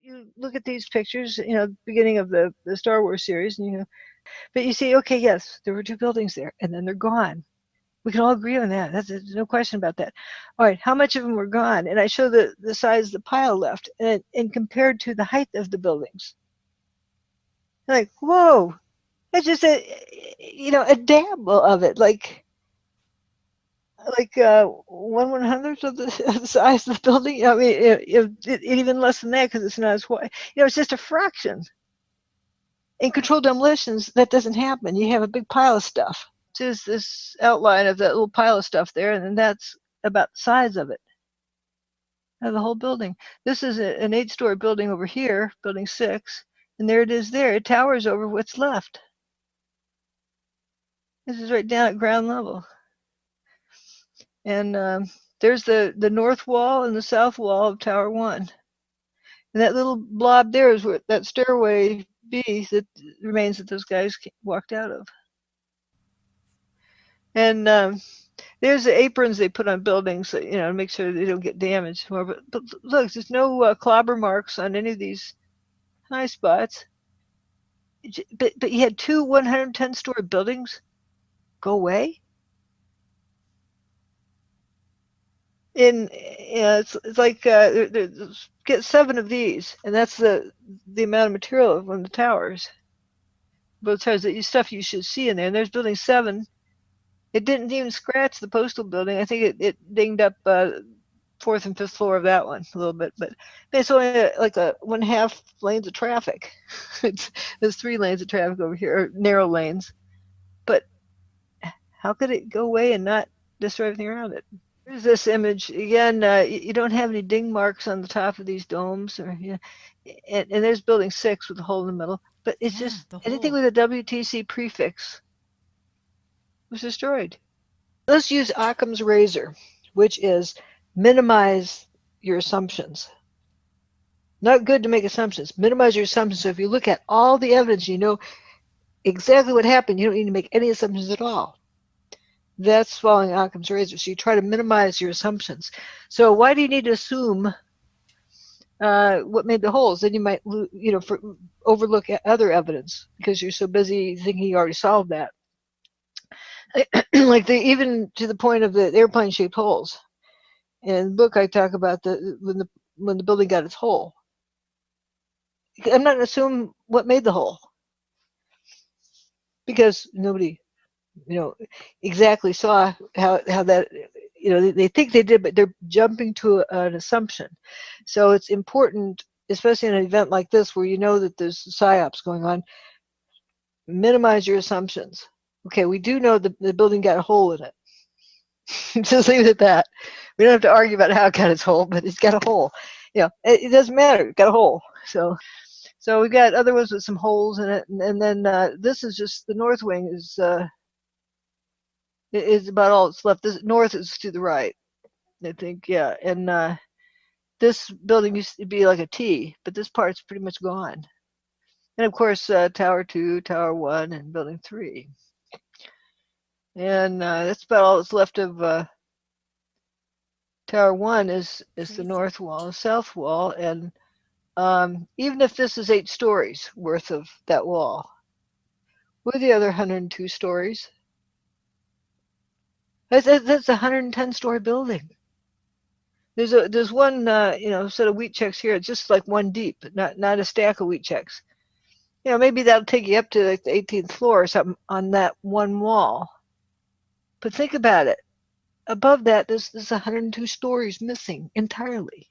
you look at these pictures, beginning of the Star Wars series, and but you see, okay, yes, there were two buildings there, and then they're gone. We can all agree on that. There's no question about that. All right, how much of them were gone? And I show the size of the pile left, and compared to the height of the buildings. Like, whoa, that's just a dab of it, like 1/100th of the size of the building. I mean, even less than that because it's not as wide. It's just a fraction. In controlled demolitions, that doesn't happen. You have a big pile of stuff. Just this outline of that little pile of stuff there, and then that's about the size of it, of the whole building. This is an 8-story building over here, building 6, and there it is there. It towers over what's left. This is right down at ground level. And there's the north wall and the south wall of Tower 1. And that little blob there is where that stairway B that remains that those guys walked out of. And there's the aprons they put on buildings, to make sure they don't get damaged. But look, there's no clobber marks on any of these high spots. But you had two 110-story buildings go away. It's like get 7 of these, and that's the amount of material of one of the towers. Both towers, that stuff you should see in there. And there's building 7. It didn't even scratch the postal building. I think it dinged up 4th and 5th floor of that one a little bit, but it's only like 1/2 lanes of traffic. There's 3 lanes of traffic over here, or narrow lanes. But how could it go away and not destroy everything around it? Here's this image again. You don't have any ding marks on the top of these domes, and there's building 6 with a hole in the middle. But it's just anything with a WTC prefix was destroyed. Let's use Occam's razor, which is minimize your assumptions. Not good to make assumptions. Minimize your assumptions. So if you look at all the evidence, you know exactly what happened. You don't need to make any assumptions at all. That's following Occam's razor. So you try to minimize your assumptions. So why do you need to assume what made the holes? Then you might, overlook other evidence because you're so busy thinking you already solved that. Like even to the point of the airplane-shaped holes. In the book, I talk about when the building got its hole. I'm not going to assume what made the hole because nobody, exactly saw how that, they think they did, but they're jumping to an assumption. So it's important, especially in an event like this where you know that there's psyops going on, minimize your assumptions. Okay, we do know the building got a hole in it. Just leave it at that. We don't have to argue about how it got its hole, but it's got a hole. It doesn't matter. It got a hole. So we got other ones with some holes in it, and then this is just the north wing is about all that's left. This north is to the right, I think. Yeah, and this building used to be like a T, but this part's pretty much gone. And of course, Tower 2, Tower 1, and Building 3. And that's about all that's left of Tower 1 is the north wall, the south wall, and even if this is 8 stories worth of that wall, what are the other 102 stories? That's a 110-story building. There's one set of wheat checks here. It's just like one deep, not a stack of wheat checks. Maybe that'll take you up to like the 18th floor or something on that one wall. But think about it. Above that, there's 102 stories missing entirely.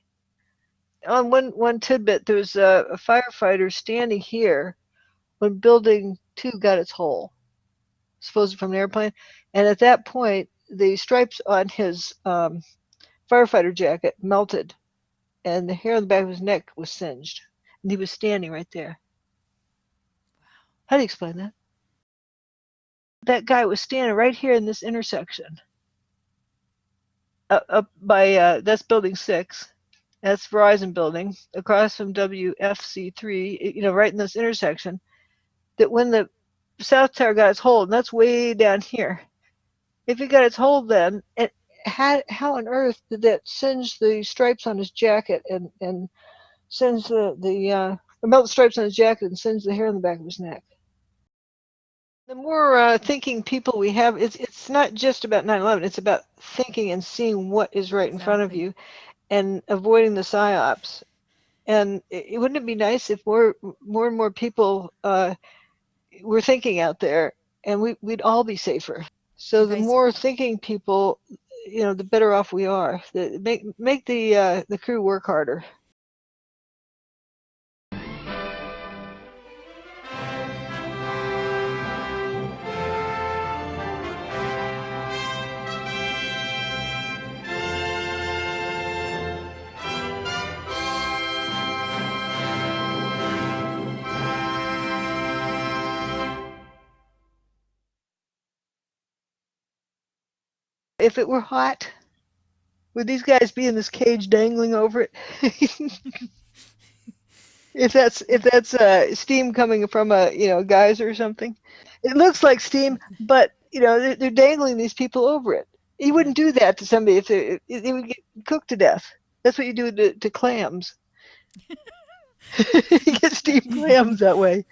On one tidbit, there's a firefighter standing here when Building 2 got its hole, supposedly from an airplane. And at that point, the stripes on his firefighter jacket melted, and the hair on the back of his neck was singed. And he was standing right there. How do you explain that? That guy was standing right here in this intersection. Up by that's Building 6. That's Verizon Building, across from WFC3, right in this intersection. That when the South Tower got its hole, and that's way down here. If it got its hole then, how on earth did that singe the stripes on his jacket and sends the belt stripes on his jacket and sends the hair on the back of his neck. The more thinking people we have, it's not just about 9/11. It's about thinking and seeing what is right in front of you, and avoiding the psyops. And wouldn't it be nice if more and more people were thinking out there, and we'd all be safer. So the more thinking people, the better off we are. Make the crew work harder. If it were hot, would these guys be in this cage dangling over it? if that's steam coming from a geyser or something, it looks like steam, but they're dangling these people over it. You wouldn't do that to somebody if they would get cooked to death. That's what you do to clams. You get steamed clams that way.